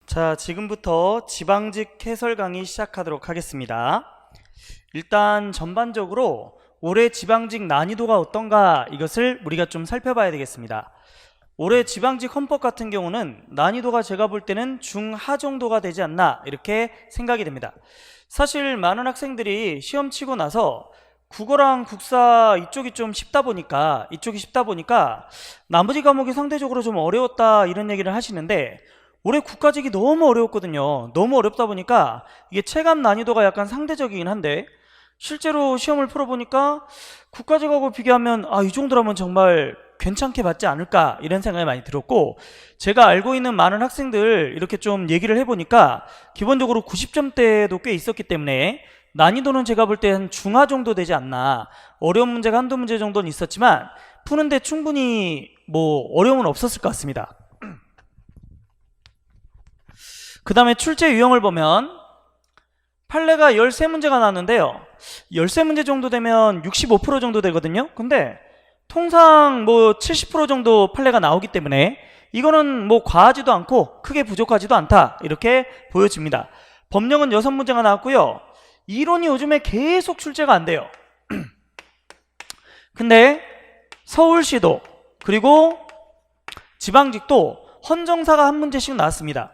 자, 지금부터 지방직 해설 강의 시작하도록 하겠습니다. 일단 전반적으로 올해 지방직 난이도가 어떤가 이것을 우리가 좀 살펴봐야 되겠습니다. 올해 지방직 헌법 같은 경우는 난이도가 제가 볼 때는 중하 정도가 되지 않나 이렇게 생각이 됩니다. 사실 많은 학생들이 시험 치고 나서 국어랑 국사 이쪽이 쉽다 보니까 나머지 과목이 상대적으로 좀 어려웠다 이런 얘기를 하시는데, 올해 국가직이 너무 어려웠거든요. 너무 어렵다 보니까 이게 체감 난이도가 약간 상대적이긴 한데, 실제로 시험을 풀어보니까 국가직하고 비교하면 이 정도라면 정말 괜찮게 받지 않을까 이런 생각이 많이 들었고, 제가 알고 있는 많은 학생들 이렇게 좀 얘기를 해보니까 기본적으로 90점대도 꽤 있었기 때문에 난이도는 제가 볼 때 한 중하 정도 되지 않나. 어려운 문제가 한두 문제 정도는 있었지만 푸는데 충분히 어려움은 없었을 것 같습니다. 그 다음에 출제 유형을 보면 판례가 13문제가 나왔는데요, 13문제 정도 되면 65% 정도 되거든요. 근데 통상 70% 정도 판례가 나오기 때문에 이거는 과하지도 않고 크게 부족하지도 않다 이렇게 보여집니다. 법령은 6문제가 나왔고요, 이론이 요즘에 계속 출제가 안 돼요. 근데 서울시도 그리고 지방직도 헌정사가 한 문제씩 나왔습니다.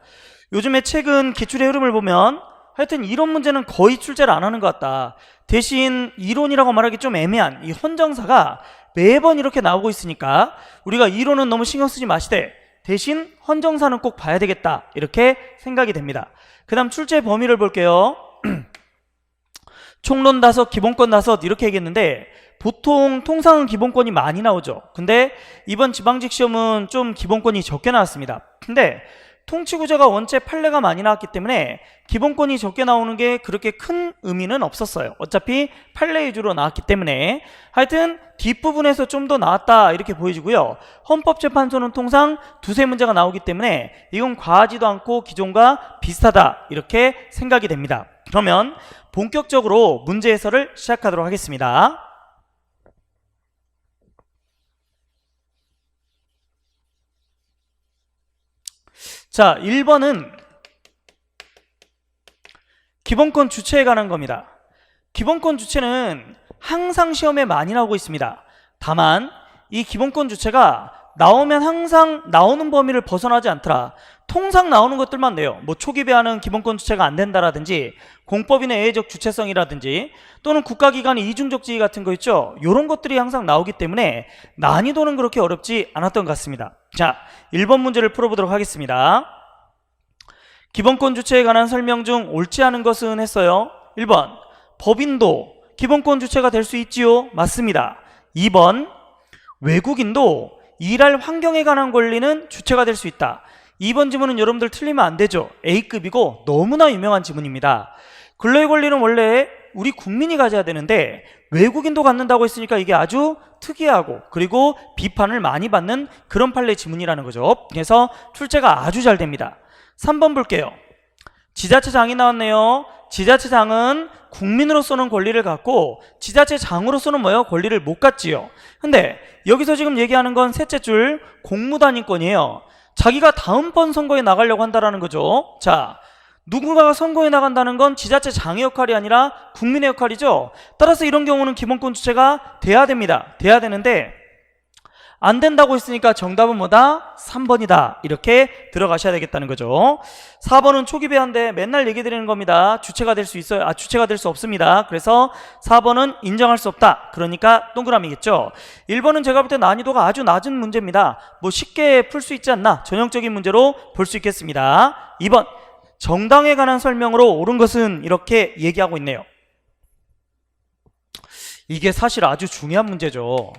요즘에 최근 기출의 흐름을 보면 하여튼 이론 문제는 거의 출제를 안 하는 것 같다. 대신 이론이라고 말하기 좀 애매한 이 헌정사가 매번 이렇게 나오고 있으니까 우리가 이론은 너무 신경 쓰지 마시되 대신 헌정사는 꼭 봐야 되겠다 이렇게 생각이 됩니다. 그 다음 출제 범위를 볼게요. 총론 5, 기본권 5 이렇게 얘기했는데, 보통 통상은 기본권이 많이 나오죠. 근데 이번 지방직 시험은 좀 기본권이 적게 나왔습니다. 근데 통치구조가 원체 판례가 많이 나왔기 때문에 기본권이 적게 나오는 게 그렇게 큰 의미는 없었어요. 어차피 판례 위주로 나왔기 때문에. 하여튼 뒷부분에서 좀 더 나왔다 이렇게 보여지고요, 헌법재판소는 통상 2-3문제가 나오기 때문에 이건 과하지도 않고 기존과 비슷하다 이렇게 생각이 됩니다. 그러면 본격적으로 문제 해설을 시작하도록 하겠습니다. 자, 1번은 기본권 주체에 관한 겁니다. 기본권 주체는 항상 시험에 많이 나오고 있습니다. 다만 이 기본권 주체가 나오면 항상 나오는 범위를 벗어나지 않더라. 통상 나오는 것들만 내요. 초기배하는 기본권 주체가 안 된다라든지, 공법인의 애외적 주체성이라든지, 또는 국가기관의 이중적 지위 같은 거 있죠. 이런 것들이 항상 나오기 때문에 난이도는 그렇게 어렵지 않았던 것 같습니다. 자, 1번 문제를 풀어보도록 하겠습니다. 기본권 주체에 관한 설명 중 옳지 않은 것은 했어요. 1번, 법인도 기본권 주체가 될 수 있지요. 맞습니다. 2번, 외국인도 일할 환경에 관한 권리는 주체가 될 수 있다. 2번 지문은 여러분들 틀리면 안 되죠. A급이고 너무나 유명한 지문입니다. 근로의 권리는 원래 우리 국민이 가져야 되는데 외국인도 갖는다고 했으니까 이게 아주 특이하고 그리고 비판을 많이 받는 그런 판례 지문이라는 거죠. 그래서 출제가 아주 잘 됩니다. 3번 볼게요. 지자체장이 나왔네요. 지자체장은 국민으로서는 권리를 갖고 지자체장으로서는 권리를 못 갖지요. 근데 여기서 지금 얘기하는 건 셋째 줄 공무단위권이에요. 자기가 다음번 선거에 나가려고 한다라는 거죠. 자, 누군가가 선거에 나간다는 건 지자체장의 역할이 아니라 국민의 역할이죠. 따라서 이런 경우는 기본권 주체가 돼야 됩니다. 돼야 되는데 안 된다고 했으니까 정답은 3번이다 이렇게 들어가셔야 되겠다는 거죠. 4번은 초기배한데 맨날 얘기 드리는 겁니다. 주체가 될 수 있어요. 주체가 될 수 없습니다. 그래서 4번은 인정할 수 없다. 그러니까 동그라미겠죠. 1번은 제가 볼 때 난이도가 아주 낮은 문제입니다. 쉽게 풀 수 있지 않나, 전형적인 문제로 볼 수 있겠습니다. 2번, 정당에 관한 설명으로 옳은 것은 이렇게 얘기하고 있네요. 이게 사실 아주 중요한 문제죠.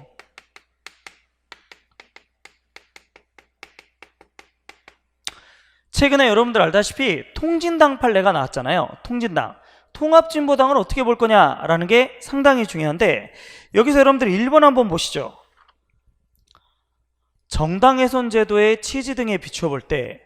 최근에 여러분들 알다시피 통진당 판례가 나왔잖아요. 통진당. 통합진보당을 어떻게 볼 거냐라는 게 상당히 중요한데, 여기서 여러분들 1번 한번 보시죠. 정당해선 제도의 취지 등에 비추어 볼 때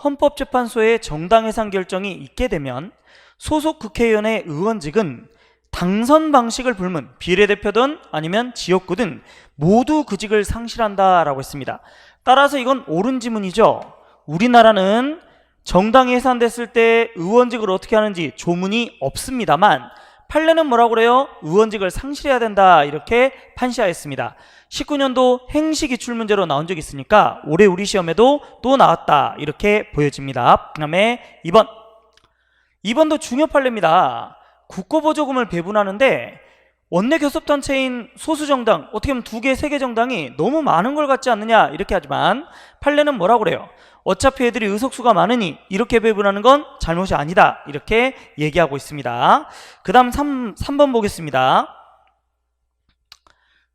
헌법재판소의 정당해산 결정이 있게 되면 소속 국회의원의 의원직은 당선 방식을 불문, 비례대표든 아니면 지역구든 모두 그 직을 상실한다라고 했습니다. 따라서 이건 옳은 지문이죠. 우리나라는 정당이 해산됐을 때 의원직을 어떻게 하는지 조문이 없습니다만 판례는 뭐라고 그래요? 의원직을 상실해야 된다 이렇게 판시하였습니다. 19년도 행시기출 문제로 나온 적이 있으니까 올해 우리 시험에도 또 나왔다 이렇게 보여집니다. 그 다음에 2번도 중요 판례입니다. 국고보조금을 배분하는데 원내 교섭단체인 소수정당, 어떻게 보면 2개, 3개 정당이 너무 많은 걸 갖지 않느냐 이렇게 하지만 판례는 뭐라고 그래요? 어차피 애들이 의석수가 많으니 이렇게 배분하는 건 잘못이 아니다 이렇게 얘기하고 있습니다. 그 다음 3번 보겠습니다.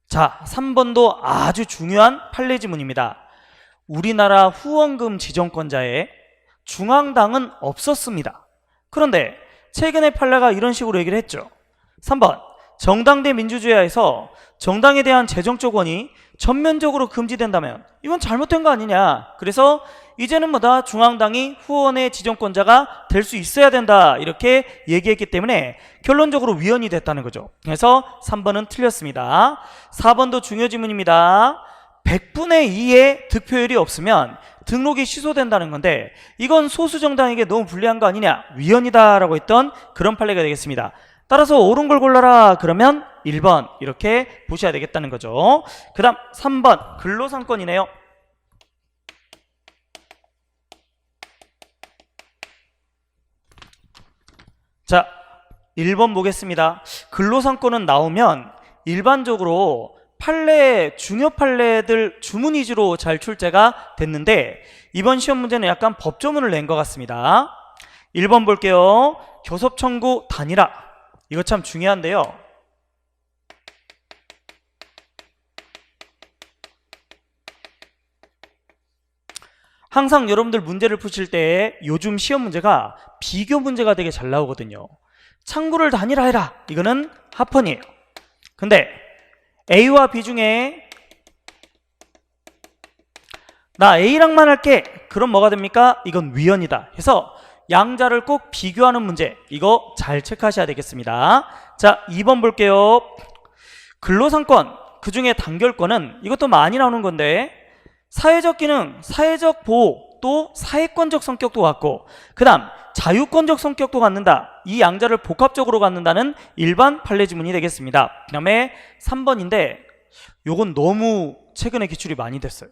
자, 3번도 아주 중요한 판례 지문입니다. 우리나라 후원금 지정권자에 중앙당은 없었습니다. 그런데 최근의 판례가 이런 식으로 얘기를 했죠. 3번 정당 대 민주주의하에서 정당에 대한 재정적 원이 전면적으로 금지된다면 이건 잘못된 거 아니냐. 그래서 이제는 뭐다 중앙당이 후원의 지정권자가 될 수 있어야 된다 이렇게 얘기했기 때문에 결론적으로 위헌이 됐다는 거죠. 그래서 3번은 틀렸습니다. 4번도 중요 지문입니다. 100분의 2의 득표율이 없으면 등록이 취소된다는 건데 이건 소수정당에게 너무 불리한 거 아니냐, 위헌이다 라고 했던 그런 판례가 되겠습니다. 따라서 옳은 걸 골라라 그러면 1번 이렇게 보셔야 되겠다는 거죠. 그 다음 3번 근로상권이네요. 자, 1번 보겠습니다. 근로상권은 나오면 일반적으로 판례, 중요 판례들 주문 위주로 잘 출제가 됐는데 이번 시험 문제는 약간 법조문을 낸 것 같습니다. 1번 볼게요. 교섭 청구 단일화. 이거 참 중요한데요. 항상 여러분들 문제를 푸실 때 요즘 시험 문제가 비교 문제가 되게 잘 나오거든요. 창구를 단일화해라. 이거는 합헌이에요. 근데 A와 B 중에 나 A랑만 할게. 그럼 뭐가 됩니까? 이건 위헌이다. 해서 양자를 꼭 비교하는 문제. 이거 잘 체크하셔야 되겠습니다. 자, 2번 볼게요. 근로상권, 그 중에 단결권은 이것도 많이 나오는 건데 사회적 기능, 사회적 보호, 또 사회권적 성격도 갖고 그 다음 자유권적 성격도 갖는다. 이 양자를 복합적으로 갖는다는 일반 판례 지문이 되겠습니다. 그 다음에 3번인데 요건 너무 최근에 기출이 많이 됐어요.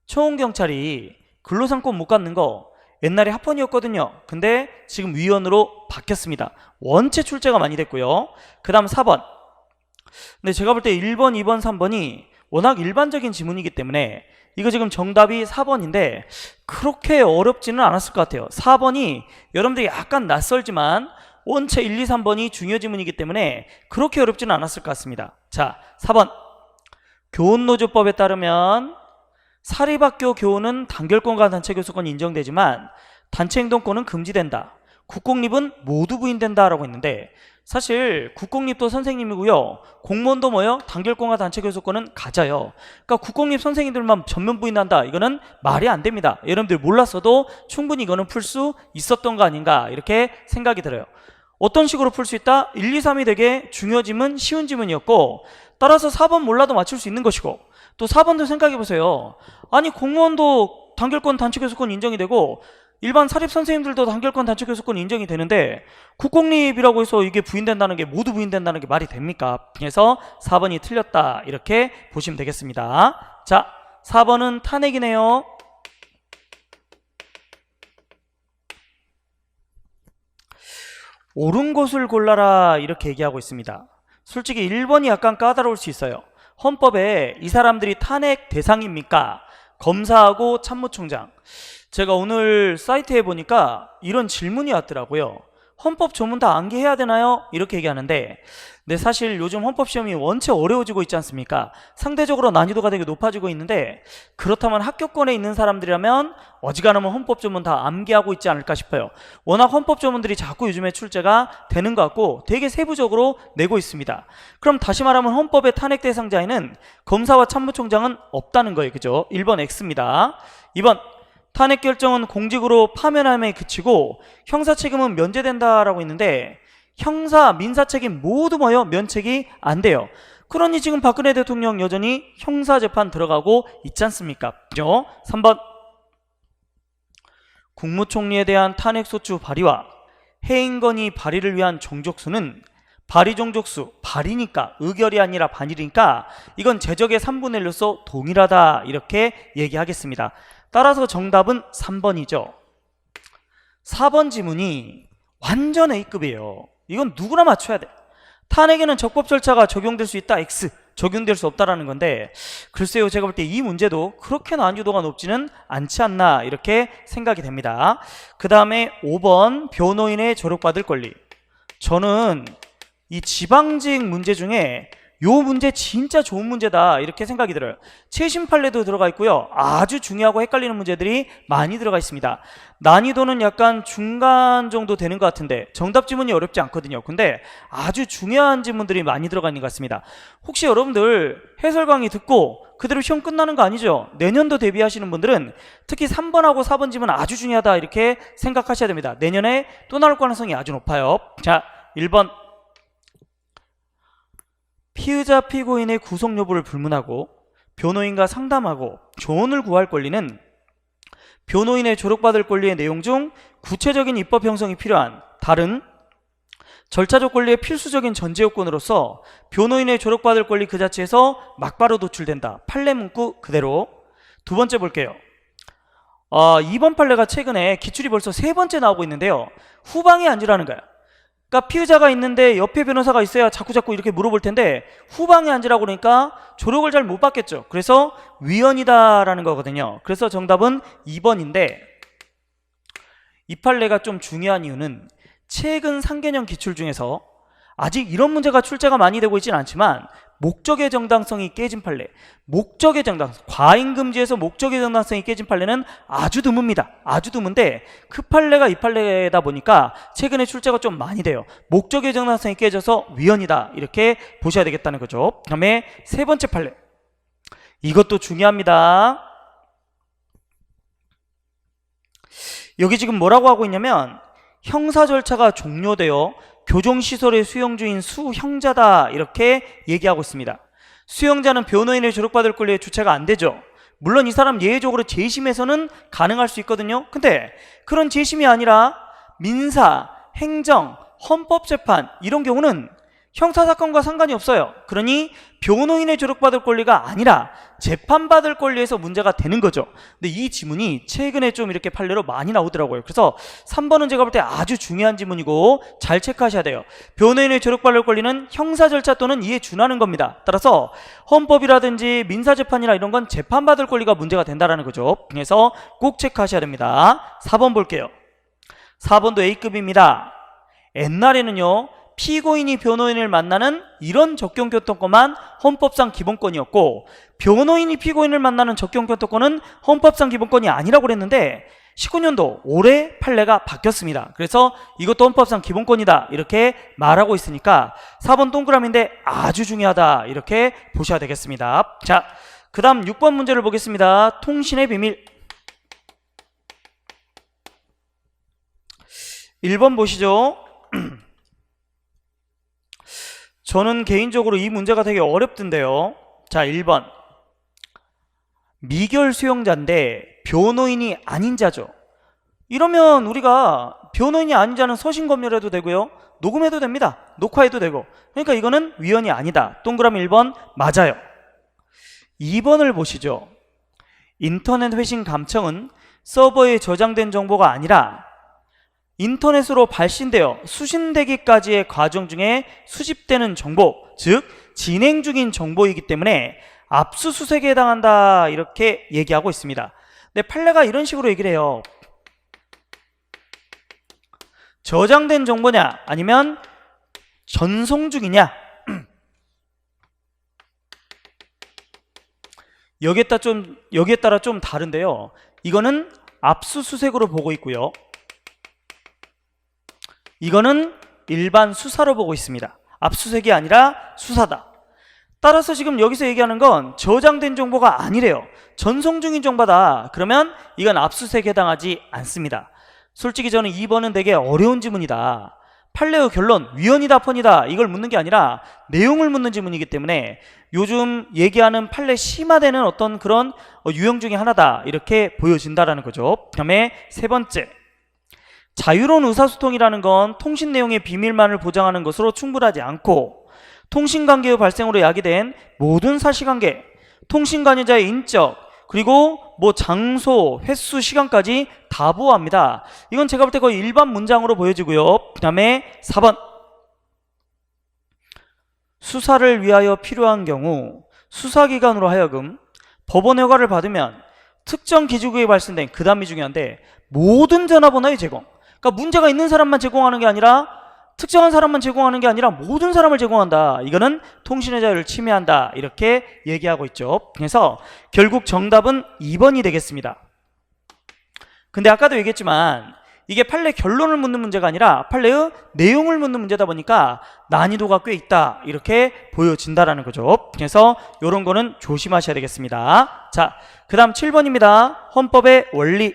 초원경찰이 근로상권 못 갖는 거 옛날에 합헌이었거든요. 근데 지금 위헌으로 바뀌었습니다. 원체 출제가 많이 됐고요. 그 다음 4번. 근데 제가 볼 때 1번, 2번, 3번이 워낙 일반적인 지문이기 때문에 이거 지금 정답이 4번인데 그렇게 어렵지는 않았을 것 같아요. 4번이 여러분들이 약간 낯설지만 원체 1, 2, 3번이 중요 지문이기 때문에 그렇게 어렵지는 않았을 것 같습니다. 자, 4번. 교원노조법에 따르면 사립학교 교원은 단결권과 단체 교섭권이 인정되지만 단체 행동권은 금지된다. 국공립은 모두 부인된다 라고 했는데 사실 국공립도 선생님이고요. 공무원도 뭐요? 단결권과 단체 교섭권은 가져요. 그러니까 국공립 선생님들만 전면 부인한다. 이거는 말이 안 됩니다. 여러분들 몰랐어도 충분히 이거는 풀 수 있었던 거 아닌가 이렇게 생각이 들어요. 어떤 식으로 풀 수 있다? 1, 2, 3이 되게 중요 지문, 쉬운 지문이었고 따라서 4번 몰라도 맞출 수 있는 것이고 또 4번도 생각해 보세요. 아니 공무원도 단결권, 단체 교섭권 인정이 되고 일반 사립 선생님들도 단결권, 단체 교섭권 인정이 되는데 국공립이라고 해서 이게 부인된다는 게 모두 부인된다는 게 말이 됩니까? 그래서 4번이 틀렸다 이렇게 보시면 되겠습니다. 자, 4번은 탄핵이네요. 옳은 것을 골라라 이렇게 얘기하고 있습니다. 솔직히 1번이 약간 까다로울 수 있어요. 헌법에 이 사람들이 탄핵 대상입니까? 검사하고 참모총장. 제가 오늘 사이트에 보니까 이런 질문이 왔더라고요. 헌법 조문 다 암기해야 되나요? 이렇게 얘기하는데 근데 사실 요즘 헌법 시험이 원체 어려워지고 있지 않습니까? 상대적으로 난이도가 되게 높아지고 있는데 그렇다면 합격권에 있는 사람들이라면 어지간하면 헌법 조문 다 암기하고 있지 않을까 싶어요. 워낙 헌법 조문들이 자꾸 요즘에 출제가 되는 것 같고 되게 세부적으로 내고 있습니다. 그럼 다시 말하면 헌법의 탄핵 대상자에는 검사와 참모총장은 없다는 거예요. 그죠? 1번 X입니다. 2번 탄핵 결정은 공직으로 파면함에 그치고 형사 책임은 면제된다라고 했는데 형사, 민사 책임 모두 뭐요? 면책이 안 돼요. 그러니 지금 박근혜 대통령 여전히 형사 재판 들어가고 있지 않습니까? 그죠? 3번 국무총리에 대한 탄핵소추 발의와 해임건의 발의를 위한 정족수는 발의 정족수, 발의니까 의결이 아니라 반일이니까 이건 제적의 3분의 1로서 동일하다 이렇게 얘기하겠습니다. 따라서 정답은 3번이죠. 4번 지문이 완전 A급이에요. 이건 누구나 맞춰야 돼. 탄핵에는 적법 절차가 적용될 수 있다, X. 적용될 수 없다라는 건데, 글쎄요, 제가 볼 때 이 문제도 그렇게 난이도가 높지는 않지 않나 이렇게 생각이 됩니다. 그 다음에 5번 변호인의 조력받을 권리. 저는 이 지방직 문제 중에 요 문제 진짜 좋은 문제다 이렇게 생각이 들어요. 최신 판례도 들어가 있고요. 아주 중요하고 헷갈리는 문제들이 많이 들어가 있습니다. 난이도는 약간 중간 정도 되는 것 같은데 정답 지문이 어렵지 않거든요. 근데 아주 중요한 지문들이 많이 들어가 있는 것 같습니다. 혹시 여러분들 해설 강의 듣고 그대로 시험 끝나는 거 아니죠? 내년도 대비하시는 분들은 특히 3번하고 4번 지문 아주 중요하다 이렇게 생각하셔야 됩니다. 내년에 또 나올 가능성이 아주 높아요. 자, 1번 피의자 피고인의 구속 여부를 불문하고 변호인과 상담하고 조언을 구할 권리는 변호인의 조력받을 권리의 내용 중 구체적인 입법 형성이 필요한 다른 절차적 권리의 필수적인 전제 요건으로서 변호인의 조력받을 권리 그 자체에서 막바로 도출된다. 판례 문구 그대로. 두 번째 볼게요. 2번 판례가 최근에 기출이 벌써 3번째 나오고 있는데요. 후방에 앉으라는 거야. 그러니까 피의자가 있는데 옆에 변호사가 있어야 자꾸 이렇게 물어볼 텐데 후방에 앉으라고 그러니까 조력을 잘 못 받겠죠. 그래서 위헌이다라는 거거든요. 그래서 정답은 2번인데 이 판례가 좀 중요한 이유는 최근 상개념 기출 중에서 아직 이런 문제가 출제가 많이 되고 있지는 않지만 목적의 정당성이 깨진 판례, 목적의 정당성, 과잉금지에서 목적의 정당성이 깨진 판례는 아주 드뭅니다. 아주 드문데 그 판례가 이 판례다 보니까 최근에 출제가 좀 많이 돼요. 목적의 정당성이 깨져서 위헌이다 이렇게 보셔야 되겠다는 거죠. 그 다음에 세 번째 판례, 이것도 중요합니다. 여기 지금 뭐라고 하고 있냐면 형사 절차가 종료되어 교정시설의 수용주인 수형자다 이렇게 얘기하고 있습니다. 수형자는 변호인의 조력받을 권리의 주체가 안 되죠. 물론 이 사람 예외적으로 재심에서는 가능할 수 있거든요. 근데 그런 재심이 아니라 민사, 행정, 헌법재판 이런 경우는 형사사건과 상관이 없어요. 그러니 변호인의 조력받을 권리가 아니라 재판받을 권리에서 문제가 되는 거죠. 근데 이 지문이 최근에 좀 이렇게 판례로 많이 나오더라고요. 그래서 3번은 제가 볼 때 아주 중요한 지문이고 잘 체크하셔야 돼요. 변호인의 조력받을 권리는 형사 절차 또는 이에 준하는 겁니다. 따라서 헌법이라든지 민사재판이나 이런 건 재판받을 권리가 문제가 된다는 거죠. 그래서 꼭 체크하셔야 됩니다. 4번 볼게요. 4번도 A급입니다. 옛날에는요 피고인이 변호인을 만나는 이런 적용교통권만 헌법상 기본권이었고 변호인이 피고인을 만나는 적용교통권은 헌법상 기본권이 아니라고 그랬는데 19년도 올해 판례가 바뀌었습니다. 그래서 이것도 헌법상 기본권이다 이렇게 말하고 있으니까 4번 동그라미인데 아주 중요하다 이렇게 보셔야 되겠습니다. 자, 그 다음 6번 문제를 보겠습니다. 통신의 비밀. 1번 보시죠. 저는 개인적으로 이 문제가 되게 어렵던데요. 자, 1번 미결 수용자인데 변호인이 아닌 자죠. 이러면 우리가 변호인이 아닌 자는 서신 검열해도 되고요 녹음해도 됩니다. 녹화해도 되고. 그러니까 이거는 위헌이 아니다. 동그라미 1번 맞아요. 2번을 보시죠. 인터넷 회신 감청은 서버에 저장된 정보가 아니라 인터넷으로 발신되어 수신되기까지의 과정 중에 수집되는 정보, 즉 진행 중인 정보이기 때문에 압수수색에 해당한다 이렇게 얘기하고 있습니다. 근데 판례가 이런 식으로 얘기를 해요. 저장된 정보냐 아니면 전송 중이냐. 여기에 따라 좀 다른데요. 이거는 압수수색으로 보고 있고요. 이거는 일반 수사로 보고 있습니다. 압수수색이 아니라 수사다. 따라서 지금 여기서 얘기하는 건 저장된 정보가 아니래요. 전송 중인 정보다. 그러면 이건 압수수색에 해당하지 않습니다. 솔직히 저는 2번은 되게 어려운 지문이다. 판례의 결론, 위헌이다 펀이다 이걸 묻는 게 아니라 내용을 묻는 질문이기 때문에 요즘 얘기하는 판례 심화되는 어떤 그런 유형 중에 하나다 이렇게 보여진다라는 거죠. 그 다음에 세 번째, 자유로운 의사소통이라는 건 통신 내용의 비밀만을 보장하는 것으로 충분하지 않고 통신관계의 발생으로 야기된 모든 사실관계, 통신관여자의 인적, 그리고 뭐 장소, 횟수, 시간까지 다 보호합니다. 이건 제가 볼 때 거의 일반 문장으로 보여지고요. 그 다음에 4번, 수사를 위하여 필요한 경우 수사기관으로 하여금 법원 허가를 받으면 특정 기지국에 발생된, 그 다음이 중요한데, 모든 전화번호의 제공, 그러니까 문제가 있는 사람만 제공하는 게 아니라 특정한 사람만 제공하는 게 아니라 모든 사람을 제공한다. 이거는 통신의 자유를 침해한다. 이렇게 얘기하고 있죠. 그래서 결국 정답은 2번이 되겠습니다. 근데 아까도 얘기했지만 이게 판례 결론을 묻는 문제가 아니라 판례의 내용을 묻는 문제다 보니까 난이도가 꽤 있다. 이렇게 보여진다라는 거죠. 그래서 이런 거는 조심하셔야 되겠습니다. 자, 그 다음 7번입니다. 헌법의 원리.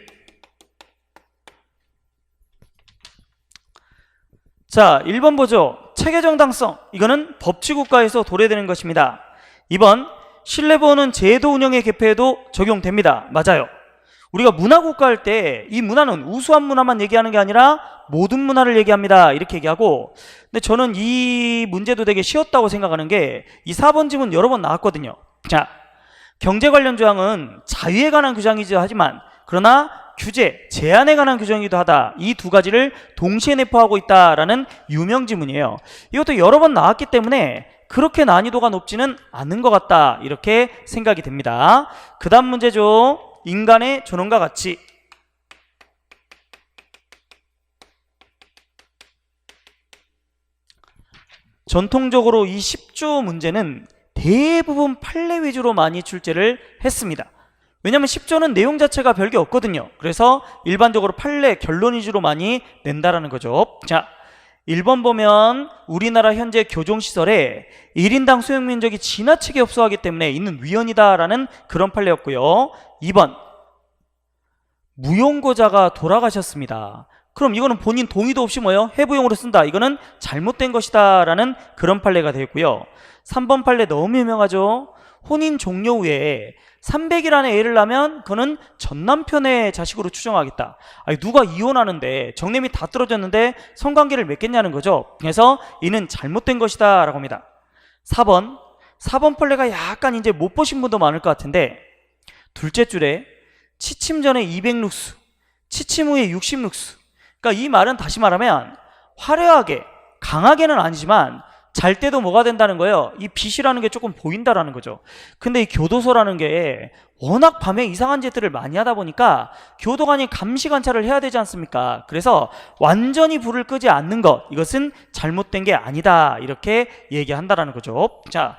자, 1번 보죠. 체계 정당성. 이거는 법치국가에서 도래되는 것입니다. 2번, 신뢰보호는 제도 운영의 개폐에도 적용됩니다. 맞아요. 우리가 문화국가 할 때 이 문화는 우수한 문화만 얘기하는 게 아니라 모든 문화를 얘기합니다. 이렇게 얘기하고, 근데 저는 이 문제도 되게 쉬웠다고 생각하는 게 이 4번 지문 여러 번 나왔거든요. 자, 경제 관련 조항은 자유에 관한 규정이기도 하지만 그러나 규제, 제한에 관한 규정이기도 하다. 이 두 가지를 동시에 내포하고 있다라는 유명 지문이에요. 이것도 여러 번 나왔기 때문에 그렇게 난이도가 높지는 않은 것 같다. 이렇게 생각이 됩니다. 그 다음 문제죠. 인간의 존엄과 가치. 전통적으로 이 10조 문제는 대부분 판례 위주로 많이 출제를 했습니다. 왜냐하면 10조는 내용 자체가 별게 없거든요. 그래서 일반적으로 판례 결론 위주로 많이 낸다라는 거죠. 자, 1번 보면 우리나라 현재 교종시설에 1인당 수용 면적이 지나치게 협소하기 때문에 있는 위헌이다라는 그런 판례였고요. 2번, 무용고자가 돌아가셨습니다. 그럼 이거는 본인 동의도 없이 뭐예요? 해부용으로 쓴다. 이거는 잘못된 것이다 라는 그런 판례가 되었고요. 3번 판례 너무 유명하죠. 혼인 종료 후에 300일 안에 애를 낳으면 그거는 전남편의 자식으로 추정하겠다. 아니, 누가 이혼하는데 정내미 다 떨어졌는데 성관계를 맺겠냐는 거죠. 그래서 이는 잘못된 것이다 라고 합니다. 4번 판례가 약간 이제 못 보신 분도 많을 것 같은데, 둘째 줄에 취침 전에 200룩스, 취침 후에 60룩스. 그러니까 이 말은 다시 말하면 화려하게, 강하게는 아니지만 잘 때도 뭐가 된다는 거예요? 이 빛이라는 게 조금 보인다라는 거죠. 근데 이 교도소라는 게 워낙 밤에 이상한 짓들을 많이 하다 보니까 교도관이 감시 관찰을 해야 되지 않습니까? 그래서 완전히 불을 끄지 않는 것, 이것은 잘못된 게 아니다. 이렇게 얘기한다라는 거죠. 자,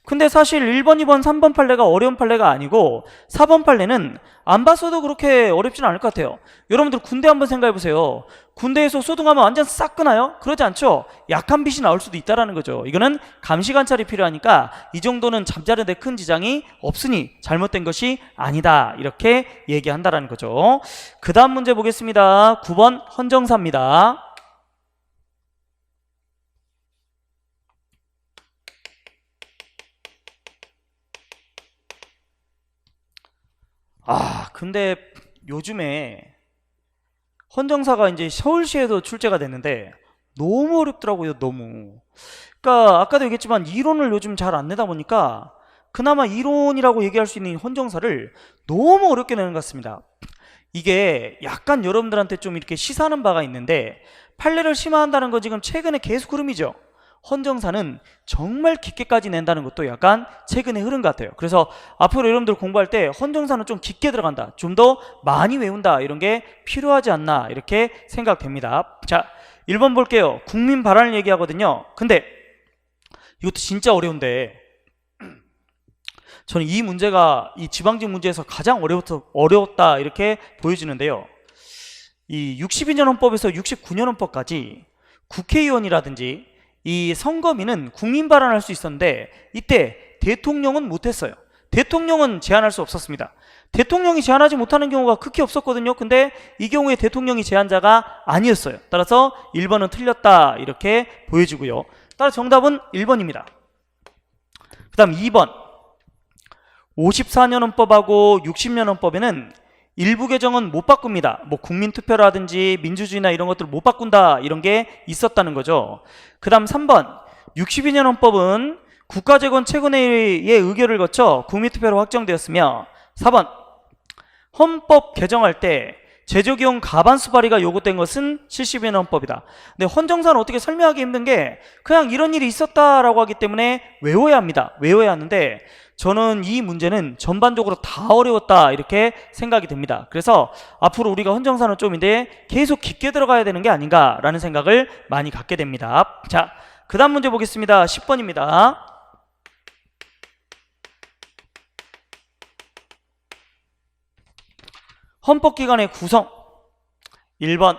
근데 사실 1번, 2번, 3번 판례가 어려운 판례가 아니고 4번 판례는 안 봤어도 그렇게 어렵지는 않을 것 같아요. 여러분들 군대 한번 생각해 보세요. 군대에서 소등하면 완전 싹 끄나요? 그러지 않죠? 약한 빛이 나올 수도 있다라는 거죠. 이거는 감시 관찰이 필요하니까 이 정도는 잠자는 데 큰 지장이 없으니 잘못된 것이 아니다. 이렇게 얘기한다라는 거죠. 그 다음 문제 보겠습니다. 9번 헌정사입니다. 근데 요즘에 헌정사가 이제 서울시에도 출제가 됐는데 너무 어렵더라고요. 너무. 그러니까 아까도 얘기했지만 이론을 요즘 잘 안 내다 보니까 그나마 이론이라고 얘기할 수 있는 헌정사를 너무 어렵게 내는 것 같습니다. 이게 약간 여러분들한테 좀 이렇게 시사하는 바가 있는데, 판례를 심화한다는 건 지금 최근에 계속 흐름이죠. 헌정사는 정말 깊게까지 낸다는 것도 약간 최근의 흐름 같아요. 그래서 앞으로 여러분들 공부할 때 헌정사는 좀 깊게 들어간다, 좀 더 많이 외운다, 이런 게 필요하지 않나 이렇게 생각됩니다. 자, 1번 볼게요. 국민 발언을 얘기하거든요. 근데 이것도 진짜 어려운데 저는 이 문제가 이 지방직 문제에서 가장 어려웠다 이렇게 보여지는데요. 이 62년 헌법에서 69년 헌법까지 국회의원이라든지 이 선거민은 국민 발언할 수 있었는데 이때 대통령은 못했어요. 대통령은 제한할 수 없었습니다. 대통령이 제안하지 못하는 경우가 극히 없었거든요. 근데 이 경우에 대통령이 제안자가 아니었어요. 따라서 1번은 틀렸다 이렇게 보여지고요. 따라서 정답은 1번입니다. 그 다음 2번 54년 헌법하고 60년 헌법에는 일부 개정은 못 바꿉니다. 뭐 국민투표라든지 민주주의나 이런 것들을 못 바꾼다 이런 게 있었다는 거죠. 그 다음 3번 62년 헌법은 국가재건 최고회의의 의결을 거쳐 국민투표로 확정되었으며 4번 헌법 개정할 때 제조기용 가반수 발의가 요구된 것은 72년 헌법이다. 근데 헌정사는 어떻게 설명하기 힘든 게 그냥 이런 일이 있었다라고 하기 때문에 외워야 합니다. 외워야 하는데 저는 이 문제는 전반적으로 다 어려웠다 이렇게 생각이 됩니다. 그래서 앞으로 우리가 헌정사는 좀인데 계속 깊게 들어가야 되는 게 아닌가라는 생각을 많이 갖게 됩니다. 자, 그 다음 문제 보겠습니다. 10번입니다. 헌법기관의 구성 1번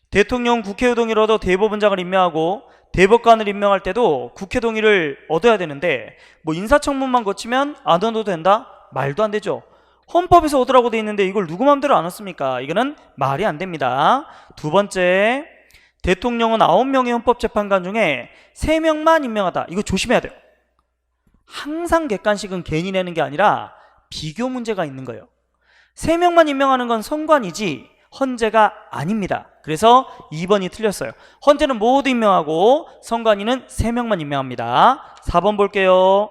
대통령 국회 동의를 얻어 대법원장을 임명하고 대법관을 임명할 때도 국회 동의를 얻어야 되는데 뭐 인사청문만 거치면 안 얻어도 된다? 말도 안 되죠. 헌법에서 얻으라고 돼 있는데 이걸 누구 맘대로 안 얻습니까? 이거는 말이 안 됩니다. 두 번째 대통령은 9명의 헌법재판관 중에 3명만 임명하다. 이거 조심해야 돼요. 항상 객관식은 괜히 내는 게 아니라 비교 문제가 있는 거예요. 3명만 임명하는 건 선관이지 헌재가 아닙니다. 그래서 2번이 틀렸어요. 헌재는 모두 임명하고 선관위는 3명만 임명합니다. 4번 볼게요.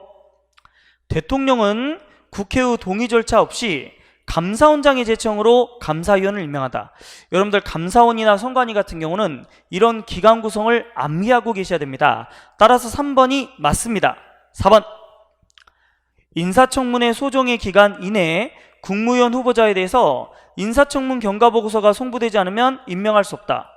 대통령은 국회의 동의 절차 없이 감사원장의 제청으로 감사위원을 임명하다. 여러분들 감사원이나 선관위 같은 경우는 이런 기관 구성을 암기하고 계셔야 됩니다. 따라서 3번이 맞습니다. 4번 인사청문회 소정의 기간 이내에 국무위원 후보자에 대해서 인사청문 경과보고서가 송부되지 않으면 임명할 수 없다.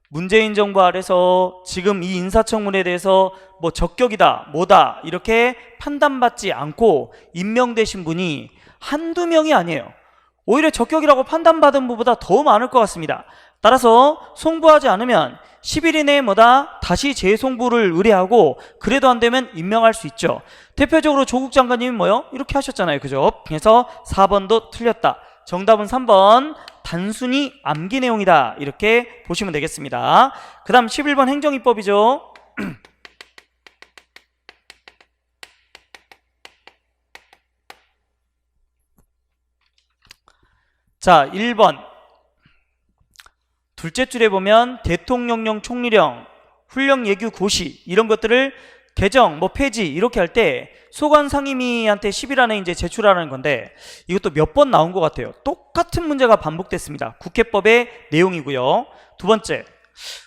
문재인 정부 아래서 지금 이 인사청문회에 대해서 뭐 적격이다 뭐다 이렇게 판단받지 않고 임명되신 분이 한두 명이 아니에요. 오히려 적격이라고 판단받은 분보다 더 많을 것 같습니다. 따라서 송부하지 않으면 10일 이내에 뭐다 다시 재송부를 의뢰하고 그래도 안 되면 임명할 수 있죠. 대표적으로 조국 장관님이 뭐요? 이렇게 하셨잖아요. 그죠? 그래서 4번도 틀렸다. 정답은 3번 단순히 암기 내용이다. 이렇게 보시면 되겠습니다. 그 다음 11번 행정입법이죠. 자, 1번 둘째 줄에 보면 대통령령 총리령, 훈령 예규 고시 이런 것들을 개정, 뭐 폐지 이렇게 할 때 소관 상임위한테 10일 안에 이제 제출하라는 건데 이것도 몇 번 나온 것 같아요. 똑같은 문제가 반복됐습니다. 국회법의 내용이고요. 두 번째,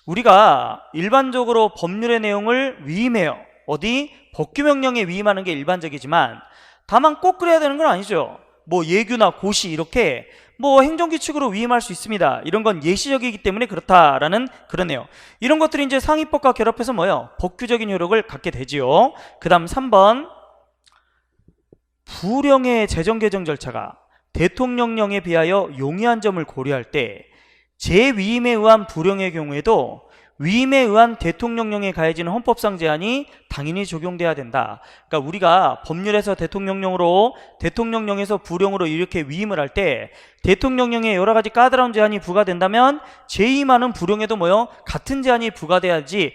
우리가 일반적으로 법률의 내용을 위임해요. 어디? 법규명령에 위임하는 게 일반적이지만 다만 꼭 그래야 되는 건 아니죠. 뭐 예규나 고시 이렇게 뭐 행정규칙으로 위임할 수 있습니다. 이런 건 예시적이기 때문에 그렇다라는 그러네요. 이런 것들이 이제 상위법과 결합해서 뭐예요? 법규적인 효력을 갖게 되지요. 그 다음 3번 부령의 재정 개정 절차가 대통령령에 비하여 용이한 점을 고려할 때 재위임에 의한 부령의 경우에도 위임에 의한 대통령령에 가해지는 헌법상 제한이 당연히 적용돼야 된다. 그러니까 우리가 법률에서 대통령령으로 대통령령에서 부령으로 이렇게 위임을 할 때 대통령령에 여러 가지 까다로운 제한이 부과된다면 재임하는 부령에도 뭐요? 같은 제한이 부과돼야지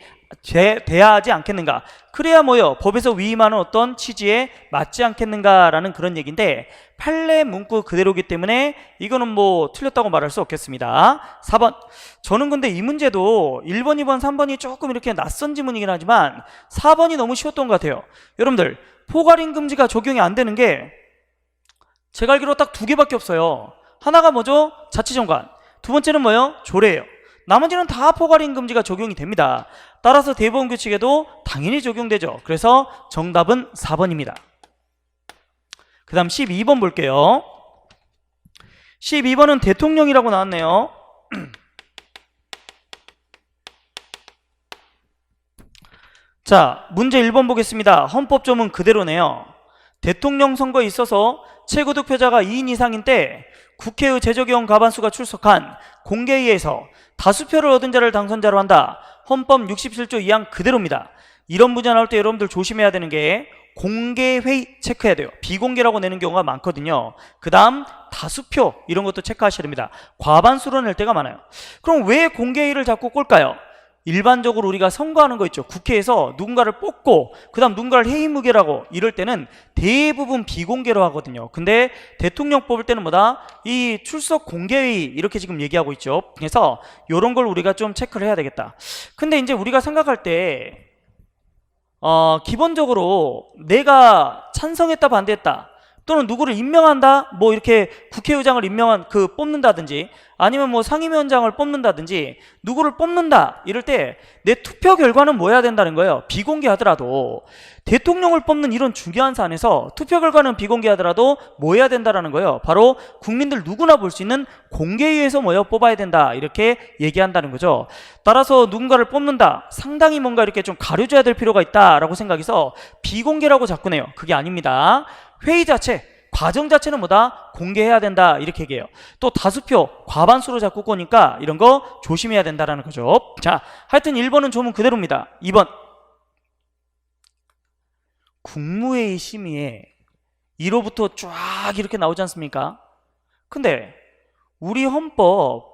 돼야 하지 않겠는가. 그래야 뭐요? 법에서 위임하는 어떤 취지에 맞지 않겠는가라는 그런 얘기인데 판례 문구 그대로기 때문에 이거는 뭐 틀렸다고 말할 수 없겠습니다. 4번 저는 근데 이 문제도 1번, 2번, 3번이 조금 이렇게 낯선 지문이긴 하지만 4번이 너무 쉬웠던 것 같아요. 여러분들 포괄임 금지가 적용이 안 되는 게 제가 알기로 딱 2개밖에 없어요. 하나가 뭐죠? 자치정관. 두 번째는 뭐예요? 조례예요. 나머지는 다 포괄임 금지가 적용이 됩니다. 따라서 대법원 규칙에도 당연히 적용되죠. 그래서 정답은 4번입니다. 그 다음 12번 볼게요. 12번은 대통령이라고 나왔네요. 자, 문제 1번 보겠습니다. 헌법조문 그대로네요. 대통령 선거에 있어서 최고 득표자가 2인 이상인 때 국회의 제적의원 과반수가 출석한 공개회의에서 다수표를 얻은 자를 당선자로 한다. 헌법 67조 2항 그대로입니다. 이런 문제 나올 때 여러분들 조심해야 되는 게 공개회의 체크해야 돼요. 비공개라고 내는 경우가 많거든요. 그 다음 다수표 이런 것도 체크하셔야 됩니다. 과반수로 낼 때가 많아요. 그럼 왜 공개회의를 자꾸 꼴까요? 일반적으로 우리가 선거하는 거 있죠. 국회에서 누군가를 뽑고 그 다음 누군가를 해임무게라고 이럴 때는 대부분 비공개로 하거든요. 근데 대통령 뽑을 때는 뭐다? 이 출석 공개회의 이렇게 지금 얘기하고 있죠. 그래서 이런 걸 우리가 좀 체크를 해야 되겠다. 근데 이제 우리가 생각할 때 기본적으로 내가 찬성했다 반대했다 또는 누구를 임명한다 뭐 이렇게 국회의장을 뽑는다든지 아니면 뭐 상임위원장을 뽑는다든지 누구를 뽑는다 이럴 때 내 투표 결과는 뭐 해야 된다는 거예요. 비공개하더라도 대통령을 뽑는 이런 중요한 사안에서 투표 결과는 비공개하더라도 뭐 해야 된다라는 거예요. 바로 국민들 누구나 볼 수 있는 공개위에서 뽑아야 된다 이렇게 얘기한다는 거죠. 따라서 누군가를 뽑는다 상당히 뭔가 이렇게 좀 가려줘야 될 필요가 있다라고 생각해서 비공개라고 자꾸 내요. 그게 아닙니다. 회의 자체 과정 자체는 뭐다? 공개해야 된다 이렇게 얘기해요. 또 다수표 과반수로 자꾸 꼬니까 이런 거 조심해야 된다라는 거죠. 자, 하여튼 1번은 조문 그대로입니다. 2번 국무회의 심의에 1호부터 쫙 이렇게 나오지 않습니까? 근데 우리 헌법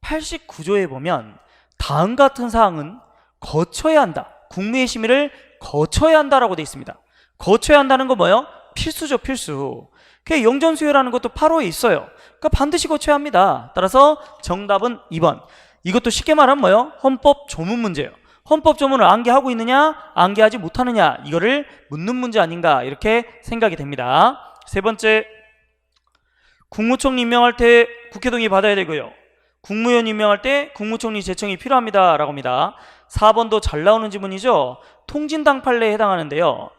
89조에 보면 다음 같은 사항은 거쳐야 한다. 국무회의 심의를 거쳐야 한다라고 돼 있습니다. 거쳐야 한다는 거 뭐예요? 필수죠, 필수. 그 영전수여라는 것도 8호에 있어요. 그러니까 반드시 거쳐야 합니다. 따라서 정답은 2번. 이것도 쉽게 말하면 뭐예요? 헌법 조문 문제예요. 헌법 조문을 암기하고 있느냐, 암기하지 못하느냐 이거를 묻는 문제 아닌가 이렇게 생각이 됩니다. 세 번째, 국무총리 임명할 때 국회 동의 받아야 되고요. 국무위원 임명할 때 국무총리 제청이 필요합니다 라고 합니다. 4번도 잘 나오는 지문이죠. 통진당 판례에 해당하는데요.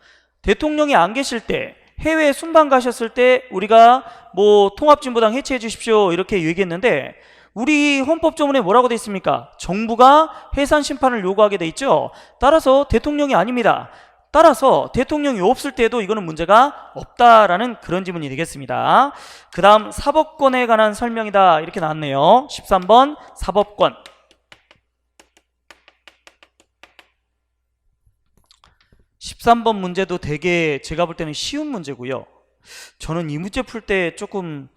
대통령이 안 계실 때 해외에 순방 가셨을 때 우리가 뭐 통합진보당 해체해 주십시오 이렇게 얘기했는데 우리 헌법조문에 뭐라고 돼 있습니까? 정부가 해산 심판을 요구하게 돼 있죠. 따라서 대통령이 아닙니다. 따라서 대통령이 없을 때도 이거는 문제가 없다라는 그런 지문이 되겠습니다. 그 다음 사법권에 관한 설명이다 이렇게 나왔네요. 13번 사법권. 13번 문제도 되게 제가 볼 때는 쉬운 문제고요. 저는 이 문제 풀 때 조금